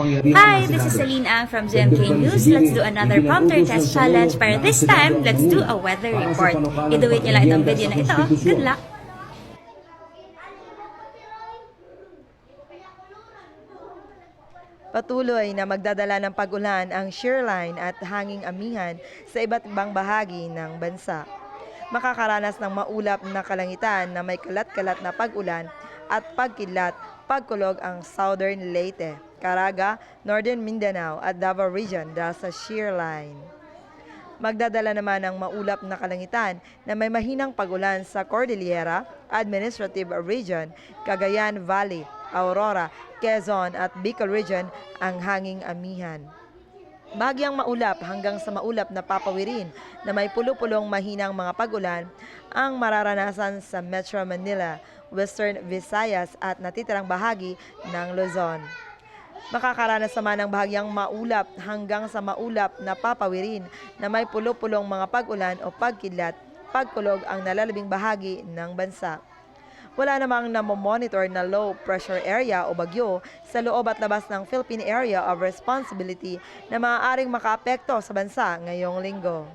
Hi, this is Celine Ang from GMK News. Let's do another prompter test challenge. Para this time, let's do a weather report. I-do-it nyo lang itong video na ito. Good luck! Patuloy na magdadala ng pag-ulan ang shearline at hanging amihan sa iba't ibang bahagi ng bansa. Makakaranas ng maulap na kalangitan na may kalat-kalat na pag-ulan at pagkidlat, pagkulog ang Southern Leyte, Caraga, Northern Mindanao at Davao Region dahil sa shearline. Magdadala naman ng maulap na kalangitan na may mahinang pag-ulan sa Cordillera, Administrative Region, Cagayan Valley, Aurora, Quezon at Bicol Region ang hanging amihan. Bahagyang maulap hanggang sa maulap na papawirin na may pulo-pulong mahinang mga pag-ulan ang mararanasan sa Metro Manila, Western Visayas at natitirang bahagi ng Luzon. Makakaranas naman ng bahagyang maulap hanggang sa maulap na papawirin na may pulo-pulong mga pag-ulan o pagkidlat, pagkulog ang nalalabing bahagi ng bansa. Wala namang namomonitor na low pressure area o bagyo sa loob at labas ng Philippine Area of Responsibility na maaaring makaapekto sa bansa ngayong linggo.